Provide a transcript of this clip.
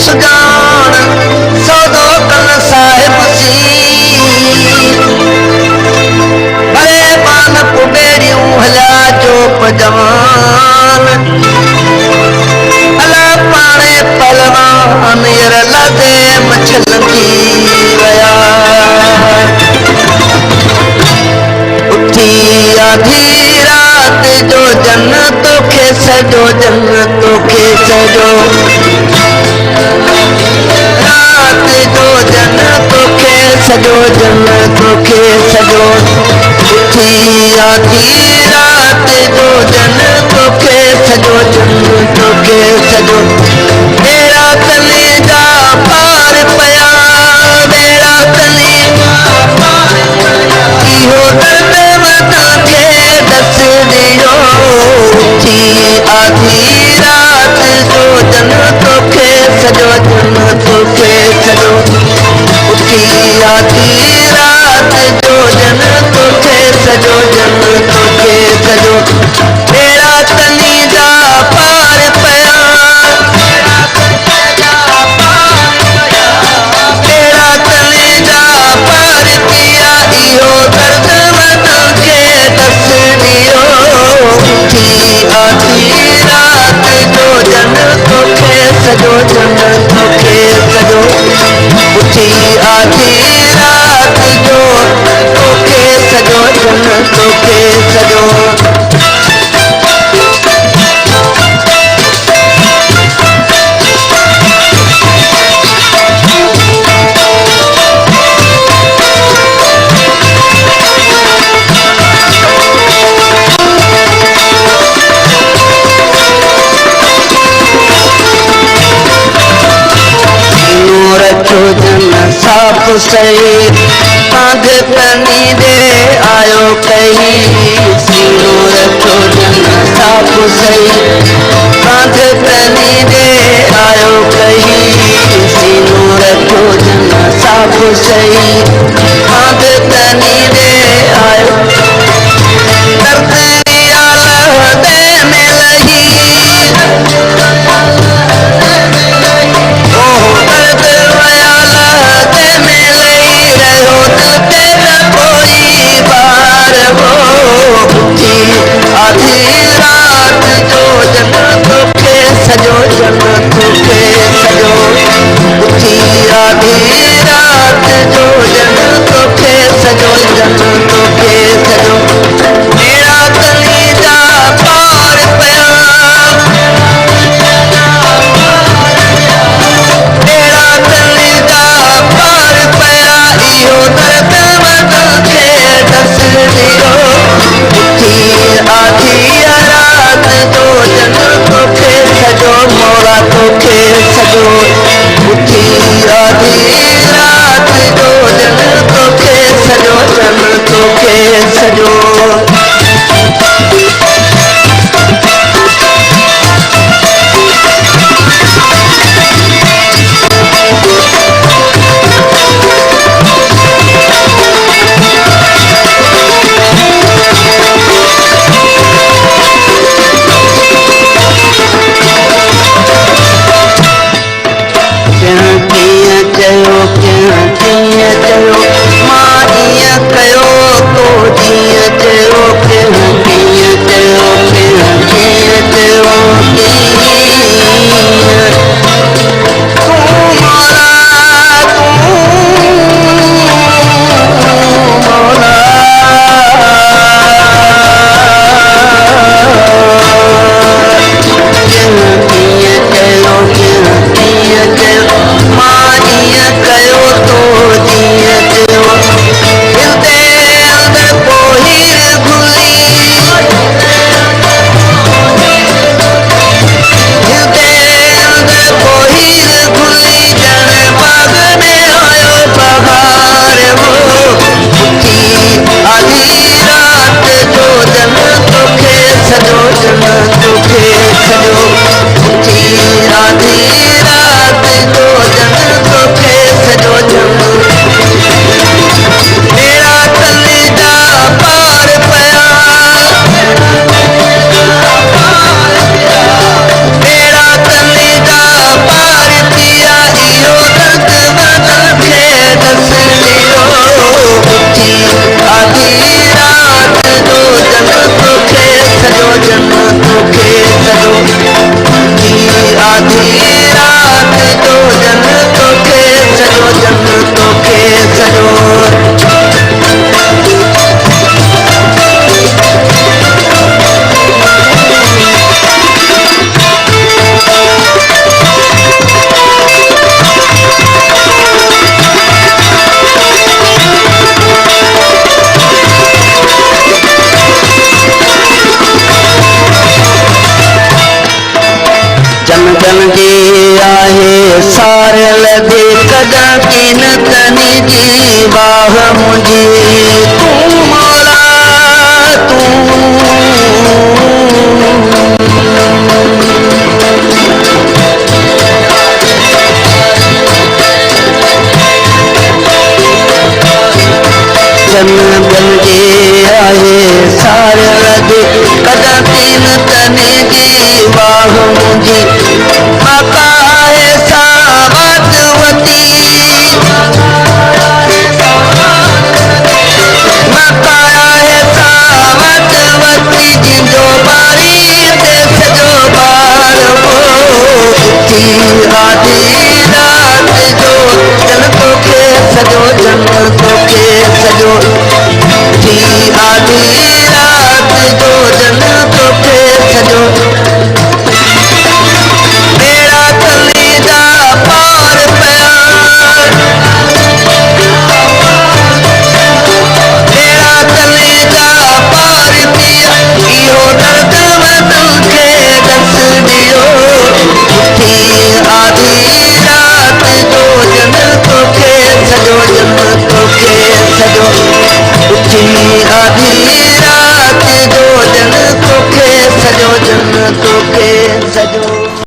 सुजान सौदो कल साहिब सी बड़े पान कुबेरियूं हलिया चोप जवान अला पाणे पलवान यर लदे मछल थी वया उठी आधी रात जो जन्नतों के सजो जन्नतों के सजो रात जो जन्नतों के सजो जन्नतों के सजो उठी आधी रात जो जन्नतों के सजो जन्नतों के सजो मेरा कलेजा पार पया मेरा कलेजा पार पया इहो दर्द वता के दस दियो उठी आधी रात जो जन्नतों के सजो जन्नतों के सजो उठी आधी रात जो जन्नतों के सजो जन्नतों के सजो मेरा कलेजा पार पया मेरा कलेजा पार पिया इहो दर्द वता के दस दियो उठी आधी रात जो जन्नतों के सजो जन्नतों के सजो उठी आधी रात जो जन्नतों के सजो जन्नतों के सजो साफ सही आंध तनी दे आयो कहीं सीनो रखो जन साफ सही आंध तनी दे आयो कहीं सीनो रखो जन साफ सही आंध तनी दे आयो दर्द दे में लही आधी रात जो जन्नतों के सजो जन्नतों के सजो उठी आधी रात जो जन्नतों के सजो जी आहे सारे लदे कदा किन तनी जी बाह मुझी तू मौला तू जन्नतन जी आहे सारे लदे कदा किन तनी जी बाह मुझी माता है सावतवती माता है सावतवती जिंदो बारी ते सजो बार वो थी आधी रात जो जन्नतों के सजो जन्नतों के सजो थी आधी रात जो जन्नतों के सजो मेरा कलीजा पार पया मेरा कलीजा पार पिया इहो दर्द दिल के दस दियो थी आधी रात जो जन्नतों के सजो जन्नतों के सजो थी आधी